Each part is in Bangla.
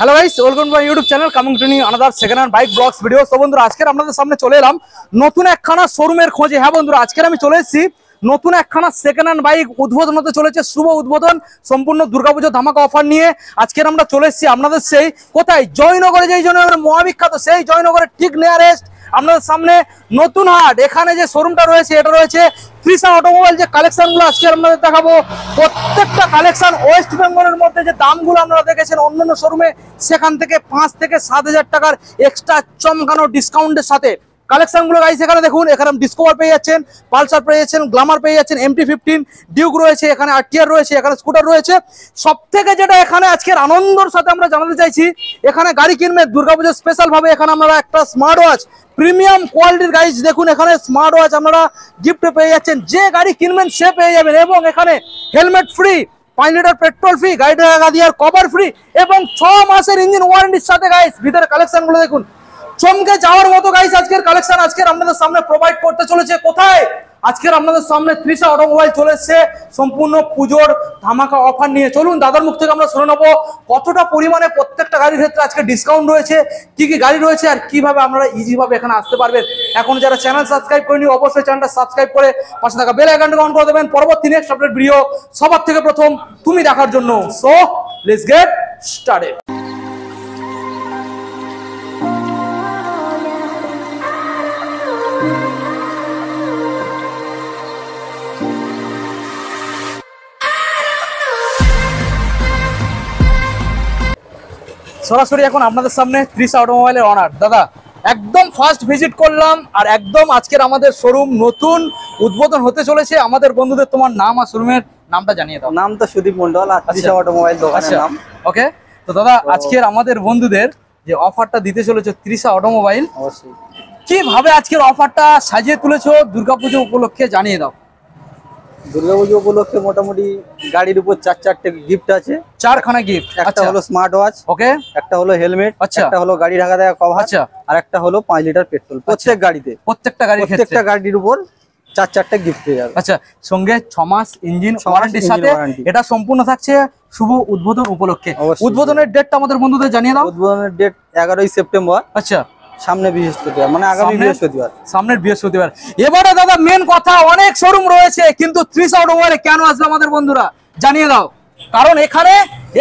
Hello guys, welcome to my YouTube channel coming to new another second hand bike blogs video. তো বন্ধুরা, আজকে আপনাদের সামনে চলে এলাম নতুন একখানা শোরুমের খোঁজে। হ্যাঁ বন্ধুরা, আজকে আমি চলে এসেছি নতুন একখানা সেকেন্ড হ্যান্ড বাইক উদ্বোধন হতে চলেছে, শুভ উদ্বোধন, সম্পূর্ণ দুর্গাপুজো ধামাকা অফার নিয়ে আজকে আমরা চলে এসেছি আপনাদের সেই কোথায়, জয়নগরে, যেই জয়নগরের মহাবিখ্যাত সেই জয়নগরের ঠিক নিয়ারেস্ট আপনাদের সামনে নতুন হাট। এখানে যে শোরুমটা রয়েছে এটা রয়েছে তৃষা অটোমোবাইল। যে কালেকশনগুলো আজকে আপনাদের দেখাবো, প্রত্যেকটা কালেকশন ওয়েস্ট বেঙ্গলের মধ্যে যে দামগুলো আপনারা দেখেছেন অন্যান্য শোরুমে, সেখান থেকে 5 থেকে 7,000 টাকার এক্সট্রা চমকানো ডিসকাউন্টের সাথে কালেকশনগুলো গাইস এখানে দেখুন। এখানে ডিসকভার পেয়ে যাচ্ছেন, পালসার পেয়ে যাচ্ছেন, গ্ল্যামার পেয়ে যাচ্ছেন, MT-15 ডিউক রয়েছে, এখানে RTR রয়েছে, এখানে স্কুটার রয়েছে। সব থেকে যেটা এখানে আজকের আনন্দর সাথে আমরা জানাতে চাইছি, এখানে গাড়ি কিনবে দুর্গাপুজো স্পেশাল ভাবে এখানে আমরা একটা স্মার্ট ওয়াচ প্রিমিয়াম কোয়ালিটির গাইস দেখুন, এখানে স্মার্ট ওয়াচ আপনারা গিফটে পেয়ে যাচ্ছেন। যে গাড়ি কিনবেন সে পেয়ে যাবেন, এবং এখানে helmet free, 5 litre petrol free, গাড়িটা গাদিয়ার কভার ফ্রি, এবং 6 মাসের ইঞ্জিন ওয়ারেন্টির সাথে গাইস ভিতরে কালেকশনগুলো দেখুন, চমকে যাওয়ার মতো গাইস আজকের কালেকশন আজকের আপনাদের সামনে প্রোভাইড করতে চলেছে। কোথায়? আজকের আপনাদের সামনে তৃষা অটোমোবাইল চলে এসেছে সম্পূর্ণ পুজোর ধামাকা অফার নিয়ে। চলুন দাদার মুখ থেকে আমরা শুনে নেবো কতটা পরিমাণে প্রত্যেকটা গাড়ির ক্ষেত্রে আজকে ডিসকাউন্ট রয়েছে, কি কি গাড়ি রয়েছে, আর কিভাবে আপনারা ইজি ভাবে এখানে আসতে পারবেন। এখন যারা চ্যানেল সাবস্ক্রাইব করেনি অবশ্যই চ্যানেলটা সাবস্ক্রাইব করে পাশে থাকা বেল আইকনটা অন করে দেবেন, পরবর্তী নেক্সট আপডেট ভিডিও সবার থেকে প্রথম তুমি দেখার জন্য। So let's get started. সরাসরি এখন আপনাদের সামনে তৃষা অটোমোবাইলের অনার দাদা, একদম ফার্স্ট ভিজিট করলাম, আর একদম আজকের আমাদের শোরুম নতুন উদ্বোধন হতে চলেছে। আমাদের বন্ধুদের তোমার নাম আর শোরুমের নামটা জানিয়ে দাও। নাম তো সুদীপ মন্ডল, আর তৃষা অটোমোবাইল দোকানের নাম। ওকে, তো দাদা আজকের আমাদের বন্ধুদের যে অফারটা দিতে চলেছে তৃষা অটোমোবাইল, অবশ্যই কিভাবে আজকের অফারটা সাজিয়ে তুলেছো দুর্গাপুজো উপলক্ষে জানিয়ে দাও। দুর্গাপুজো উপলক্ষে মোটামুটি গাড়ির উপর 4-4টে গিফট আছে। 4খানা গিফট। একটা হলো স্মার্ট ওয়াচ, ওকে, একটা হলো হেলমেট, আচ্ছা, একটা হলো গাড়ি ঢাকা দেওয়া কভার, আচ্ছা, আর একটা হলো 5 লিটার পেট্রোল। প্রত্যেক গাড়িতে, প্রত্যেকটা গাড়ির উপর 4-4টে গিফট পেয়ে যাবে। আচ্ছা, সঙ্গে 6 মাস ইঞ্জিন ওয়ারেন্টির সাথে এটা সম্পূর্ণ থাকছে শুভ উদ্বোধন উপলক্ষে। উদ্বোধনের ডেটটা আমাদের বন্ধুদের জানিয়ে দাও। উদ্বোধনের ডেট 11ই সেপ্টেম্বর। আচ্ছা, সামনে বৃহস্পতিবার, মানে আগামী বৃহস্পতিবার, সামনের বৃহস্পতিবার। এবারে দাদা মেন কথা, অনেক শোরুম রয়েছে কিন্তু তৃষা অটোমোবাইলে কেন আসবে আমাদের বন্ধুরা জানিয়ে দাও। কারণ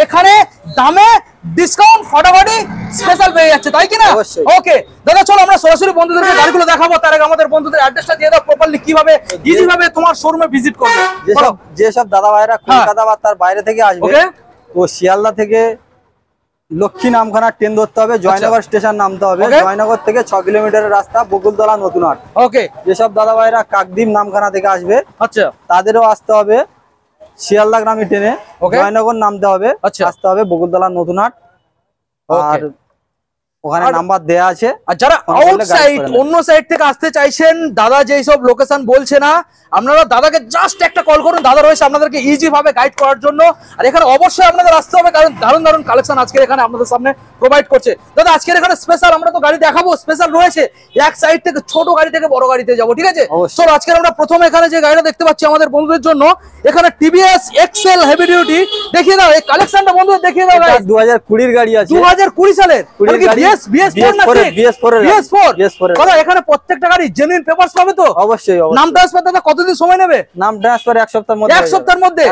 এখানে দামে ডিসকাউন্ট ফাটাফাটি স্পেশাল পেয়ে যাচ্ছে, তাই কি না? ওকে দাদা, চলো আমরা সরাসরি বন্ধুদেরকে গাড়িগুলো দেখাবো। তার আগে আমাদের বন্ধুদের অ্যাড্রেসটা দিয়ে দাও প্রপারলি, কিভাবে ইজি ভাবে তোমার শোরুমে ভিজিট করবে। যেসব দাদা ভাইরা কলকাতা বা তার বাইরে থেকে আসবে, ও শিয়ালদা থেকে লক্ষ্মী নামখানা ট্রেন ধরতে হবে, জয়নগর স্টেশন নামতে হবে। জয়নগর থেকে 6 কিলোমিটারের রাস্তা, বকুলতলা নতুন হাট। ওকে, যেসব দাদা ভাইরা কাকদ্বীপ নামখানা থেকে আসবে, আচ্ছা, তাদেরও আসতে হবে শিয়ালদা গ্রামী ট্রেনে, জয়নগর নামতে হবে, আসতে হবে বকুলতলা নতুন হাট, আর ওখানে নাম্বার দেয়া আছে। আর যারা আউটসাইড অন্য সাইড থেকে আসতে চাইছেন, দাদা যেই সব লোকেশন বলছে না, আপনারা দাদাকে জাস্ট একটা কল করুন, দাদা রয়েছে আপনাদেরকে ইজি ভাবে গাইড করার জন্য। আর এখানে অবশ্যই আপনাদের আসতে হবে, কারণ দারুণ দারুণ কালেকশন আজকে এখানে আপনাদের সামনে প্রোভাইড করছে। দাদা আজকের এখানে স্পেশাল, আমরা তো গাড়ি দেখাবো, স্পেশাল রয়েছে এক সাইড থেকে ছোট গাড়ি থেকে বড় গাড়িতে যাবো, ঠিক আছে? চলো আজকে আমরা প্রথমে এখানে যে গাড়িটা দেখতে পাচ্ছি আমাদের বন্ধুদের জন্য, এখানে টিভিএস এক্সেল হেভি ডিউটি। দেখিয়ে দাও এই কালেকশনটা বন্ধুদের, দেখিয়ে দাও। 2020 গাড়ি আছে, 2020 সালের এখানে প্রত্যেকটা গাড়ি জেনুইন পেপারস পাবে তো? অবশ্যই। নাম ট্রান্সফার দাদা কতদিন সময় নেবে? নাম ট্রান্সফার 1 সপ্তাহের মধ্যে। 1 সপ্তাহের মধ্যে।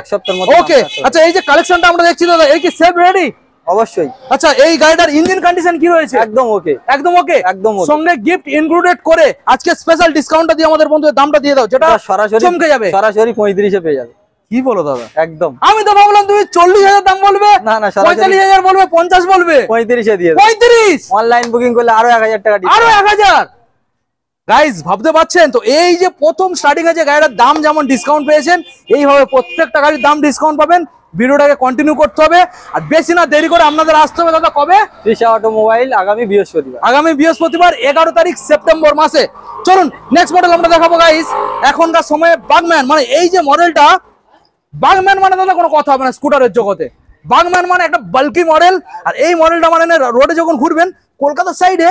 ওকে, আচ্ছা, এই যে কালেকশনটা আমরা দেখছি দাদা, এই কি সেভ রেডি? অবশ্যই। আচ্ছা, এই গাড়িটার ইঞ্জিন কন্ডিশন কি রয়েছে? একদম ওকে, একদম ওকে, একদম ওকে। সঙ্গে গিফট ইনক্লুডেড করে আজকে স্পেশাল ডিসকাউন্টটা দিয়ে আমাদের বন্ধুদের দামটা দিয়ে দাও, যেটা সরাসরি চমকে যাবে। সরাসরি 35 এ পেয়ে যাবে। কি বলো দাদা? একদম। আমি তো ভাবলাম তুমি 40,000 দাম বলবে। না না, 45,000 বলবে, 50 বলবে, 35 এ দিয়ে দাও। 35। অনলাইন বুকিং করলে আরো 1000 টাকা ডিসকাউন্ট। আরো 1000। গাইস ভাবতে পারছেন তো, এই যে প্রথম স্টার্টিং এ যে গাড়িটার দাম যেমন ডিসকাউন্ট পেয়েছেন, এইভাবে প্রত্যেকটা গাড়ির দাম ডিসকাউন্ট পাবেন। ভিডিওটাকে কন্টিনিউ করতে হবে, আর বেশি না দেরি করে আপনাদের আসতে হবে দাদা। কবে? তৃষা অটোমোবাইল আগামী বৃহস্পতিবার। আগামী বৃহস্পতিবার 11 তারিখ সেপ্টেম্বর মাসে। চলুন নেক্সট মডেল আমরা দেখাবো গাইস। এখনকার সময়ে বাগম্যান, মানে এই যে মডেলটা, বাগম্যান মানে দাদা কোনো কথা হবে না স্কুটারের জগতে। বাগম্যান মানে একটা বাল্কি মডেল, আর এই মডেলটা মানে রোডে যখন ঘুরবেন কলকাতার সাইডে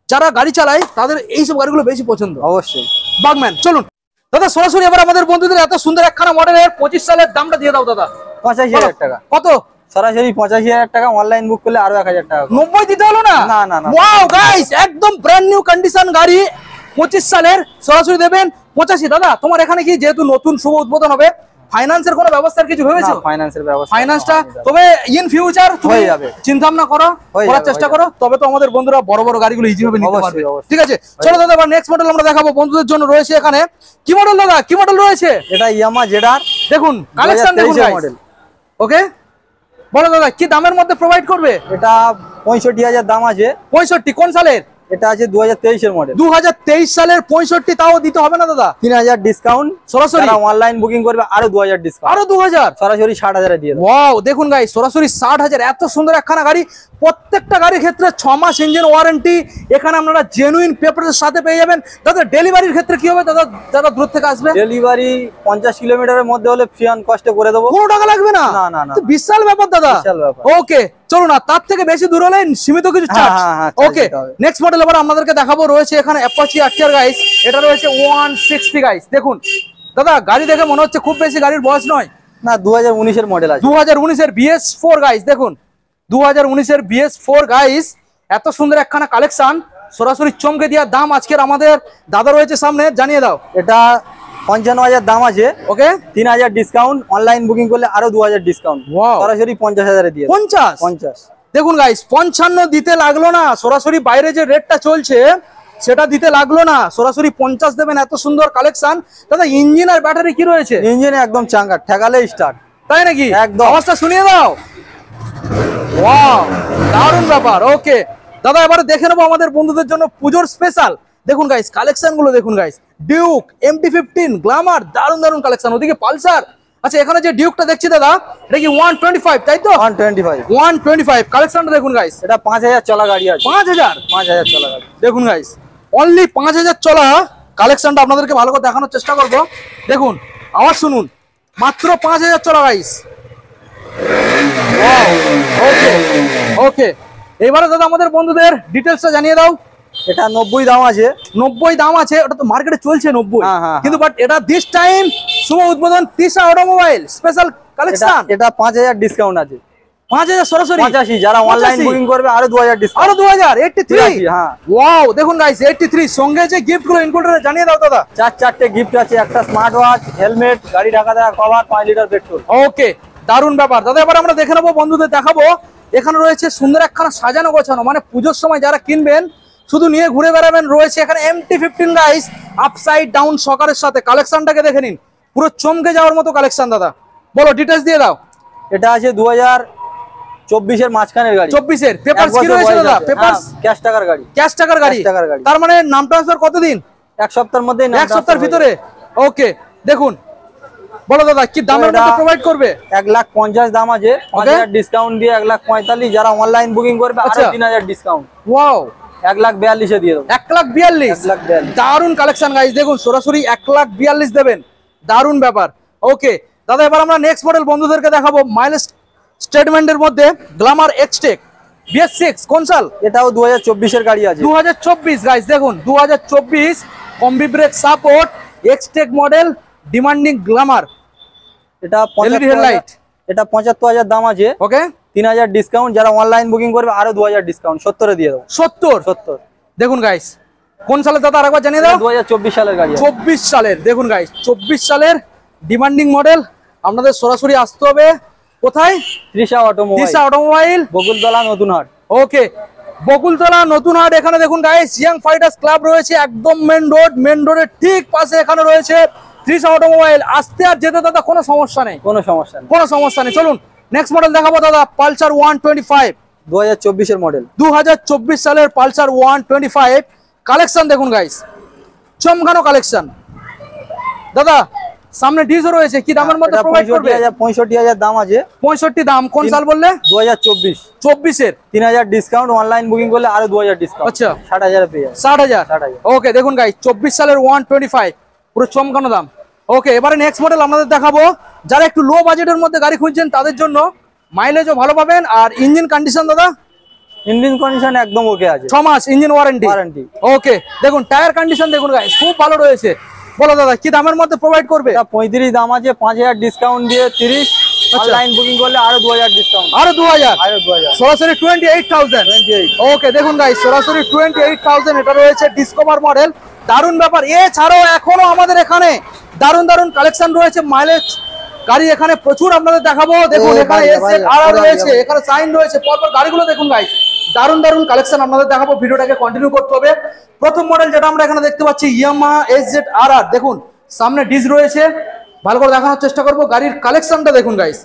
যারা গাড়ি চালায় তাদের এইসব গাড়িগুলো বেশি পছন্দ। অবশ্যই বাগম্যান। চলুন দাদা সরাসরি এবার আমাদের বন্ধুদের এত সুন্দর একখানা মডেলের 25 সালের দামটা দিয়ে দাও দাদা। 85,000 টাকা। কত? সরাসরি 85,000 টাকা, অনলাইন বুক করলে আরো 1,000 টাকা। 90 দিতে হলো না? না না না। ওয়াও গাইস, একদম ব্র্যান্ড নিউ কন্ডিশন গাড়ি, 25 সালের, সরাসরি দেবেন 85। দাদা তোমার এখানে কি যেহেতু নতুন শুভ উদ্বোধন হবে, ফাইন্যান্সের কোনো ব্যবস্থার কিছু ভেবেছো? ফাইন্যান্সের ব্যবস্থা, ফাইন্যান্সটা তবে ইন ফিউচার তুমি চিন্তা ভাবনা করো, করার চেষ্টা করো, তবে তো আমাদের বন্ধুরা বড় বড় গাড়িগুলো ইজি ভাবে নিতে পারবে। ঠিক আছে, চলো দাদা এবার নেক্সট মডেল আমরা দেখাবো বন্ধুদের জন্য। রয়েছে এখানে কি মডেল দাদা, কি মডেল রয়েছে? এটা ইয়ামা জেডআর, দেখুন কালেকশন দেখুন মডেল। ওকে, বলো দাদা কি দামের মধ্যে প্রোভাইড করবে? এটা 65,000 দাম আছে। 65 কোন সালের? এটা আছে 2023 এর মডেল। 2023 সালের 65, তাও দিতে হবে না দাদা? 3,000 ডিসকাউন্ট সরাসরি। যারা অনলাইন বুকিং করবে আরো 2,000 ডিসকাউন্ট। আরো 2000 সরাসরি 60,000 এ দিয়ে দেব। ওয়াও দেখুন গাইস, সরাসরি 60,000। এত সুন্দর একখানা গাড়ি, প্রত্যেকটা গাড়ির ক্ষেত্রে 6 মাস ইঞ্জিন ওয়ারেন্টি, এখানে আপনারা জেনুইন পেপারস এর সাথে পেয়ে যাবেন। দাদা ডেলিভারির ক্ষেত্রে কি হবে দাদা, যারা দূর থেকে আসবে? ডেলিভারি 50 কিলোমিটারের মধ্যে হলে ফ্রি অন কস্টে করে দেব। কোনো টাকা লাগবে না? না না না, তো বিশাল ব্যাপার দাদা। বিশাল ব্যাপার। ওকে চলো না, তার থেকে বেশি দূর হলে সীমিত কিছু চার্জ। ওকে নেক্সট মডেল এবার আমাদেরকে দেখাবো। রয়েছে এখানে অ্যাপাচি আরটিআর গাইস, এটা রয়েছে 160 গাইস। দেখুন দাদা গাড়ি দেখে মনে হচ্ছে খুব বেশি গাড়ির বয়স নয়। না 2019 এর মডেল আছে। 2019 এর BS4 গাইস, দেখুন 2019 এর BS4 গাইস, এত সুন্দর একখানা কালেকশন, সরাসরি চমকে দেওয়ার দাম আজকের আমাদের দাদা রয়েছে সামনে, জানিয়ে দাও। এটা 55,000 দাম আছে। ওকে 3,000 ডিসকাউন্ট, অনলাইন বুকিং করলে আরো 2,000 ডিসকাউন্ট। সরাসরি 50,000 এ দিয়ে 50। দেখুন গাইস 55 দিতে লাগলো না, সরাসরি বাইরে যে রেটটা চলছে সেটা দিতে লাগলো না, সরাসরি 50 দেবেন। এত সুন্দর কালেকশন। দাদা ইঞ্জিন আর ব্যাটারি কি রয়েছে? ইঞ্জিন একদম চাঙ্গা, ঠেকালে স্টার্ট। তাই নাকি? একদম। আওয়াজটা শুনিয়ে দাও। ওয়াও দারুণ ব্যাপার। ওকে দাদা এবারে দেখে নেবো আমাদের বন্ধুদের জন্য পুজোর স্পেশাল। দেখুন গাইস কালেকশন গুলো দেখুন গাইস, ডিউক, MT-15, গ্ল্যামার, দারুণ দারুণ কালেকশন। ওদিকে পালসার। আচ্ছা এখানে যে ডিউকটা দেখছি দাদা, এটা কি 125 তাই তো? 125 কালেকশনটা দেখুন গাইস। এটা 5,000 চলা গাড়ি আছে। 5,000 চলা গাড়ি। দেখুন গাইস, অনলি 5,000 চলা কালেকশনটা আপনাদেরকে ভালো করে দেখানোর চেষ্টা করব। দেখুন আওয়াজ শুনুন, মাত্র 5,000 চলা গাইস। ওকে ওকে, এবারে দাদা আমাদের বন্ধুদের ডিটেলসটা জানিয়ে দাও। এটা 90 দাম আছে। 90 দাম আছে, ওটা তো মার্কেটে চলছে 90, হ্যাঁ, কিন্তু বাট এটা দিস টাইম শুভ উদ্বোধন তৃষা অটোমোবাইল স্পেশাল কালেকশন। এটা 5,000 ডিসকাউন্ট আছে। 5,000 সরাসরি 85, যারা অনলাইন বুকিং করবে আরো 2,000 ডিসকাউন্ট। আরো 2,000 83। হ্যাঁ ওয়াও দেখুন গাইস 83, সঙ্গে যে গিফট গুলো ইনক্লুডেড জানিয়ে দাও দাদা। 4 গিফট আছে, একটা স্মার্ট ওয়াচ, হেলমেট, গাড়ি ঢাকা দেওয়া কভার, 5 লিটার পেট্রোল। ওকে দারুণ ব্যাপার দাদা। এবার আমরা দেখে নেবো, বন্ধুদের দেখাবো। এখানে রয়েছে সুন্দর একখানা সাজানো গোছানো, মানে পুজোর সময় যারা কিনবেন শুধু নিয়ে ঘুরে বেড়াবেন। রয়েছে এখানে MT-15 গাইস, আপসাইড ডাউন সকারের সাথে। কালেকশনটাকে দেখে নিন, পুরো চমকে যাওয়ার মতো কালেকশন। দাদা বলো ডিটেলস দিয়ে দাও। এটা আছে 2024 এর মাঝখানের গাড়ি। 24 এর পেপারস কি রয়েছে দাদা? পেপারস ক্যাশ টাকার গাড়ি। ক্যাশ টাকার গাড়ি। তার মানে নাম ট্রান্সফার কতদিন? 1 সপ্তাহের মধ্যে। 1 সপ্তাহের ভিতরে। ওকে দেখুন, বলো দাদা কি দামের মধ্যে প্রোভাইড করবে? 1,50,000 দাম আছে, 5,000 ডিসকাউন্ট দিয়ে 1,45,000। যারা অনলাইন বুকিং করবে আরো 3,000 ডিসকাউন্ট। ওয়াও 1,42,000 এ দিয়ে দেব। 1,42,000 দারুন কালেকশন গাইস। দেখুন সরাসরি 1,42,000 দেবেন, দারুন ব্যাপার। ওকে দাদা এবার আমরা নেক্সট মডেল বন্ধুদেরকে দেখাবো। মাইলেজ স্টেটমেন্টের মধ্যে গ্ল্যামার এক্সটেক BS6 কোন সাল? এটাও 2024 এর গাড়ি আছে। 2024 গাইস, দেখুন 2024, combi break support, Xtec model, demanding Glamour. এটা LED হেডলাইট। এটা 75,000 দাম আছে। ওকে 3,000 ডিসকাউন্ট, যারা অনলাইন বুকিং করবে আরো 2,000 ডিসকাউন্ট। 70 এ দিয়ে দেব। 70। দেখুন গাইস কোন সালের দাদা আরেকবার জানিয়ে দাও। 2024 সালের গাড়ি। 24 সালের। দেখুন গাইস 24 সালের ডিমান্ডিং মডেল। আপনাদের সরাসরি আসতে হবে কোথায়? তৃষা অটোমোবাইল, বকুলতলা নতুন হাট। ওকে বকুলতলা নতুন হাট। এখানে দেখুন গাইস ইয়াং ফাইটার্স ক্লাব রয়েছে একদম মেন রোডের ঠিক পাশে এখানে রয়েছে তৃষা অটোমোবাইল। আসতে আর যেতে দাদা কোনো সমস্যা নেই। কোনো সমস্যা নেই। চলুন নেক্সট মডেল দেখাবো দাদা, পালসার 125, 2024 এর মডেল। 2024 সালের পালসার 125 কালেকশন দেখুন গাইস, চমকানো কালেকশন। দাদা সামনে ডিজও রয়েছে, কি দামের মধ্যে প্রোভাইড করবে? 65,000 দাম আছে। 65 দাম। কোন সাল বললে? 2024 এর। 3,000 ডিসকাউন্ট, অনলাইন বুকিং করলে আরো 2,000 ডিসকাউন্ট। আচ্ছা 60,000 পেয়ে যাবে। 60,000। ওকে দেখুন গাইস 24 সালের 125 পুরো চমকানো দাম। ওকে এবারে নেক্সট মডেল আপনাদের দেখাবো। যারা একটু লো বাজেটের মধ্যে গাড়ি খুঁজছেন তাদের জন্য, মাইলেজও ভালো পাবেন। আর ইঞ্জিন কন্ডিশন দাদা? ইঞ্জিন কন্ডিশন একদম ওকে আছে। 6 মাস ইঞ্জিন ওয়ারেন্টি। ওকে দেখুন টায়ার কন্ডিশন দেখুন গাইস, খুব ভালো রয়েছে। বলো দাদা কি দামের মধ্যে প্রোভাইড করবে? 35 দাম আছে, 5,000 ডিসকাউন্ট দিয়ে 30, অনলাইন বুকিং করলে আরো 2000 ডিসকাউন্ট। আরো 2000, আরো 2000 সরাসরি 28,000। 28। ওকে দেখুন গাইস, সরাসরি 28,000 এটা রয়েছে ডিসকভার মডেল। দারুণ ব্যাপার। এছাড়াও এখনো আমাদের এখানে দারুণ দারুণ কালেকশন রয়েছে। মাইলেজ গাড়ি এখানে প্রচুর আপনাদের দেখাবো। দেখুন এখানে SZR রয়েছে, এখানে সাইন রয়েছে, পরপর গাড়িগুলো দেখুন গাইস, দারুণ দারুণ কালেকশন আপনাদের দেখাবো। ভিডিওটাকে কন্টিনিউ করতে হবে। প্রথম মডেল যেটা আমরা এখানে দেখতে পাচ্ছি ইয়ামাহা SZR। দেখুন সামনে ডিস রয়েছে, ভালো করে দেখানোর চেষ্টা করবো। গাড়ির কালেকশনটা দেখুন গাইস,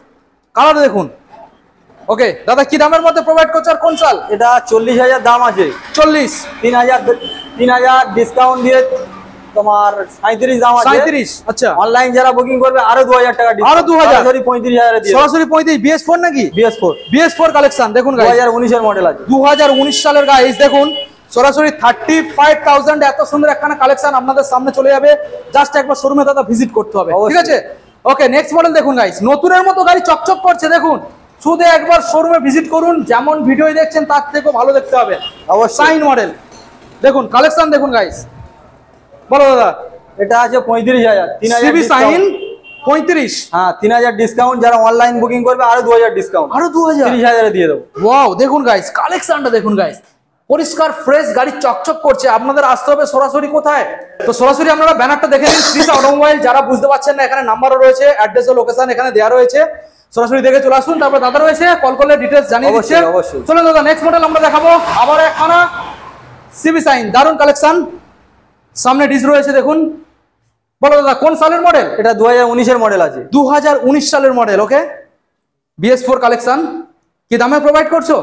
কালার দেখুন। ওকে দাদা, কি দামের মধ্যে প্রোভাইড করছে আর কোন সাল? এটা 40,000 দাম আছে। 40, 3000 ডিসকাউন্ট দিয়ে তোমার 37 দাম আছে। 37। আচ্ছা, অনলাইন যারা বুকিং করবে আরো 2000 টাকা ডিসকাউন্ট। আরো 2000, সরাসরি 35,000 এ দিয়ে। সরাসরি 35। BS4 নাকি? BS4 কালেকশন দেখুন গাইস, 2019 এর মডেল আছে। 2019 সালের গাইস দেখুন, সরাসরি 35,000 এত সুন্দর একখানা কালেকশন আপনাদের সামনে চলে যাবে। জাস্ট একবার শোরুমে দাদা ভিজিট করতে হবে, ঠিক আছে? ওকে নেক্সট মডেল দেখুন গাইস, নতুনের মতো গাড়ি চকচক করছে। দেখুন শুধু একবার শোরুমে ভিজিট করুন, যেমন ভিডিও দেখছেন তার থেকেও ভালো দেখতে হবে। সাইন মডেল দেখুন, কালেকশন দেখুন গাইস। বলো দাদা। এটা আছে 35,000। 3000 সাইন 35। হ্যাঁ 3000 ডিসকাউন্ট, যারা অনলাইন বুকিং করবে আরো 2000 ডিসকাউন্ট। আরো 2000, 30,000 এ দিয়ে দেবো। ওয়াও দেখুন গাইস, কালেকশনটা দেখুন গাইস, পরিষ্কার ফ্রেশ গাড়ি চকচক করছে। আপনাদের আসতে হবে সরাসরি কোথায়? তো সরাসরি আপনারা ব্যানারটা দেখে নিন, শ্রীষ অটোমোবাইল। যারা বুঝতে পারছেন না, এখানে নাম্বারও রয়েছে, অ্যাড্রেস ও লোকেশন এখানে দেওয়া রয়েছে। সরাসরি দেখে চলে আসুন, তারপর দাদা রয়েছে, কল করলে ডিটেলস জানিয়ে দিচ্ছে। চলুন দাদা নেক্সট মডেল আমরা দেখাবো। আবার একখানা সিবি সাইন, দারুণ কালেকশন। সামনে ডিস রয়েছে দেখুন। বলো দাদা কোন সালের মডেল? এটা 2019 এর মডেল আছে। 2019 সালের মডেল। ওকে, BS4 কালেকশন। কি দামে প্রোভাইড করছো?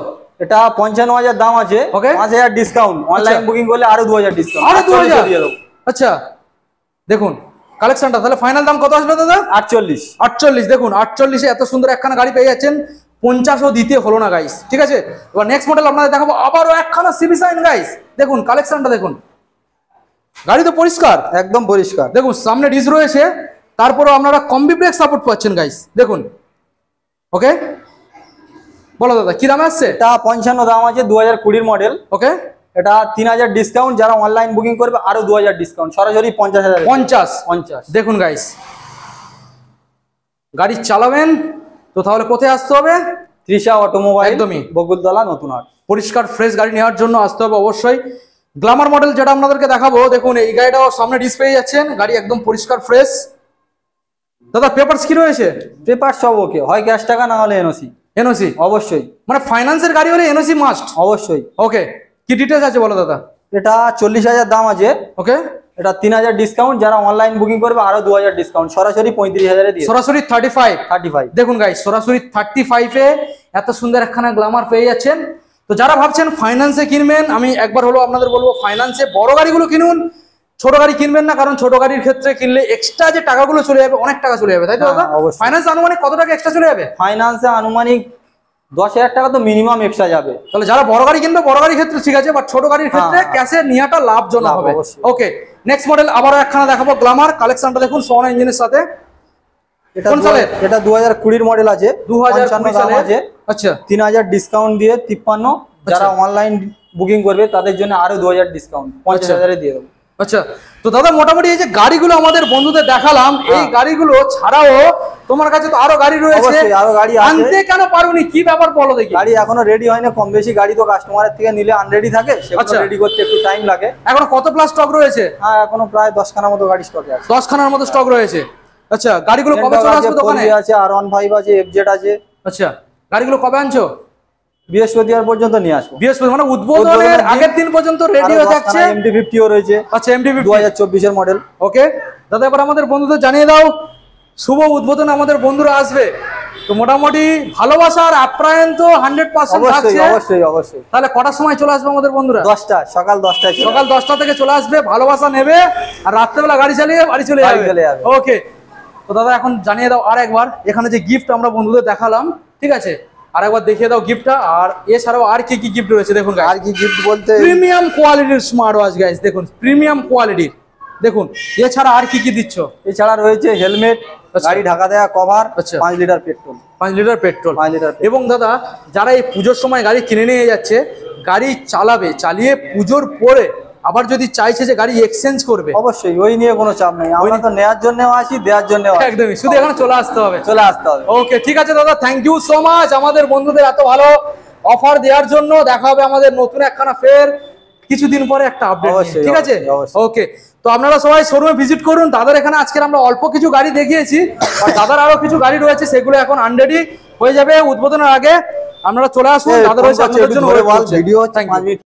এটা 55,000 দাম আছে। ওকে, 5000 ডিসকাউন্ট। অনলাইন বুকিং করলে আরো 2000 ডিসকাউন্ট। আরো 2000 দিয়ে দেবো। আচ্ছা দেখুন কালেকশনটা, তাহলে ফাইনাল দাম কত আসবে দাদা? 48। 48। দেখুন 48 এ এত সুন্দর একখানা গাড়ি পেয়ে যাচ্ছেন। 50ও দিতে হলো না গাইস, ঠিক আছে? এবার নেক্সট মডেল আপনাদের দেখাবো, আবারও একখানা সিবি সাইন গাইস। দেখুন কালেকশনটা দেখুন, গাড়ি তো পরিষ্কার, একদম পরিষ্কার। দেখুন সামনে ডিস রয়েছে, তারপরেও আপনারা কম্বি ব্রেক সাপোর্ট পাচ্ছেন গাইস। দেখুন ওকে, বলো দাদা কি দাম আসছে? এটা 55 দাম আছে, 2020 মডেল। ওকে, এটা 3000 ডিসকাউন্ট, যারা অনলাইন বুকিং করবে আরো 2000 ডিসকাউন্ট, সরাসরি 50,000। 50। দেখুন গাইস, গাড়ি চালাবেন তো তাহলে কোথায় আসতে হবে? তৃষা অটোমোবাইল, একদমই বকুলতলা নতুন হাট। পরিষ্কার ফ্রেশ গাড়ি নেওয়ার জন্য আসতে হবে অবশ্যই। গ্ল্যামার মডেল যেটা আপনাদেরকে দেখাবো, দেখুন এই গাড়িটাও সামনে ডিসপ্লে যাচ্ছেন, গাড়ি একদম পরিষ্কার ফ্রেশ। দাদা পেপারস কি রয়েছে? পেপার সব ওকে, হয় ক্যাশ টাকা না হলে এনওসি। এনওসি অবশ্যই, মানে ফাইন্যান্সের গাড়ি হলে এনওসি মাস্ট। অবশ্যই। ওকে, কি ডিটেইলস আছে বলো দাদা? এটা 40,000 দাম আছে। ওকে, এটা 3000 ডিসকাউন্ট, যারা অনলাইন বুকিং করবে আরো 2000 ডিসকাউন্ট, সরাসরি 35,000 এ দিয়ে। সরাসরি 35। দেখুন গাইস, সরাসরি 35 এ এত সুন্দর একখানা গ্ল্যামার পেয়ে যাচ্ছেন। তো যারা ভাবছেন ফাইন্যান্সে কিনবেন, আমি একবার হলো আপনাদের বলবো ফাইন্যান্সে বড় গাড়িগুলো কিনুন, ছোট গাড়ি কিনবেন না। কারণ ছোট গাড়ির ক্ষেত্রে কিনলে এক্সট্রা যে টাকাগুলো চলে যাবে, অনেক টাকা চলে যাবে, তাই তো দাদা? ফাইন্যান্স আনুমানিক কত টাকা এক্সট্রা চলে যাবে? ফাইন্যান্সে আনুমানিক 10,000 টাকা তো মিনিমাম এক্সট্রা যাবে। তাহলে যারা বড় গাড়ি কিনবে, বড় গাড়ির ক্ষেত্রে ঠিক আছে, বাট ছোট গাড়ির ক্ষেত্রে ক্যাশে নেওয়াটা লাভজনক হবে। ওকে, নেক্সট মডেল আবারও একখানা দেখাবো, গ্ল্যামার। কালেকশনটা দেখুন, সোনা ইঞ্জিনের সাথে। কোন সালের? এটা 2020 মডেল আছে। 2020 দাম আছে। আচ্ছা, 3000 ডিসকাউন্ট দিয়ে 53। যারা অনলাইন বুকিং করবে তাদের জন্য আরো 2000 ডিসকাউন্ট, 50,000 এ দিয়ে দেবো। আচ্ছা, তো দাদা মোটামুটি এই যে গাড়িগুলো আমাদের বন্ধুদের দেখালাম, এই গাড়িগুলো ছাড়াও তোমার কাছে তো আরো গাড়ি রয়েছে। আরো গাড়ি আছে, আনতে কেন পারোনি? কি ব্যাপার বলো দেখি। গাড়ি এখনো রেডি হয় না, কম বেশি গাড়ি তো কাস্টমারের থেকে নিলে আনরেডি থাকে, সেগুলো রেডি করতে একটু টাইম লাগে। এখনো কত প্লাস স্টক রয়েছে? হ্যাঁ, এখনো প্রায় 10 খানার মতো গাড়ি স্টকে আছে। 10 খানার মতো স্টক রয়েছে। আচ্ছা, গাড়িগুলো কবে চলে আসবে দোকানে? আছে, R15 আছে, FZ আছে। আচ্ছা, গাড়িগুলো কবে আনছো? বৃহস্পতিবার পর্যন্ত নিয়ে আসবো। বৃহস্পতি মানে উদ্বোধনের আগের দিন পর্যন্ত রেডি হয়ে যাচ্ছে। MT50 ও রয়েছে। আচ্ছা, MT50 2024 এর মডেল। ওকে দাদা, এবার আমাদের বন্ধুদের জানিয়ে দাও, শুভ উদ্বোধন আমাদের বন্ধুরা আসবে, তো মোটামুটি ভালোবাসা আর আপ্যায়ন তো 100% থাকছে। অবশ্যই অবশ্যই। তাহলে কটার সময় চলে আসবে আমাদের বন্ধুরা? 10টা, সকাল 10টায়। সকাল 10টা থেকে চলে আসবে, ভালোবাসা নেবে, আর রাত্রেবেলা গাড়ি চালিয়ে বাড়ি চলে যাবে। ওকে, তো দাদা এখন জানিয়ে দাও আর একবার, এখানে যে গিফট আমরা বন্ধুদের দেখালাম, ঠিক আছে, আর একবার দেখিয়ে দাও গিফটটা। আর এছাড়াও আর কি কি গিফট রয়েছে দেখুন। আর কি গিফট বলতে, প্রিমিয়াম কোয়ালিটির স্মার্ট ওয়াচ গাইস, দেখুন প্রিমিয়াম কোয়ালিটির। দেখুন এছাড়া আর কি কি দিচ্ছ? এছাড়া রয়েছে হেলমেট, গাড়ি ঢাকা দেওয়া cover, 5 litre petrol. 5 litre petrol. এবং দাদা যারা এই পুজোর সময় গাড়ি কিনে নিয়ে যাচ্ছে, গাড়ি চালাবে, চালিয়ে পুজোর পরে আবার যদি চাইছে যে গাড়ি এক্সচেঞ্জ করবে অবশ্যই, ওই নিয়ে কোনো চাপ নেই। আমরা তো নেয়ার জন্য আসি, দেওয়ার জন্য একদমই, শুধু এখানে চলে আসতে হবে। ওকে, ঠিক আছে দাদা, থ্যাংক ইউ সো মাচ আমাদের বন্ধুদের এত ভালো অফার দেওয়ার জন্য। দেখা হবে আমাদের নতুন একখানা ফের কিছুদিন পরে একটা আপডেট, ঠিক আছে? ওকে, তো আপনারা সবাই শোরুমে ভিজিট করুন। দাদার এখানে আজকে আমরা অল্প কিছু গাড়ি দেখিয়েছি, আর দাদার আরো কিছু গাড়ি রয়েছে, সেগুলো এখন আনরেডি হয়ে যাবে উদ্বোধনের আগে। আপনারা চলে আসুন, দাদা রয়েছে আপনাদের জন্য। ভিডিও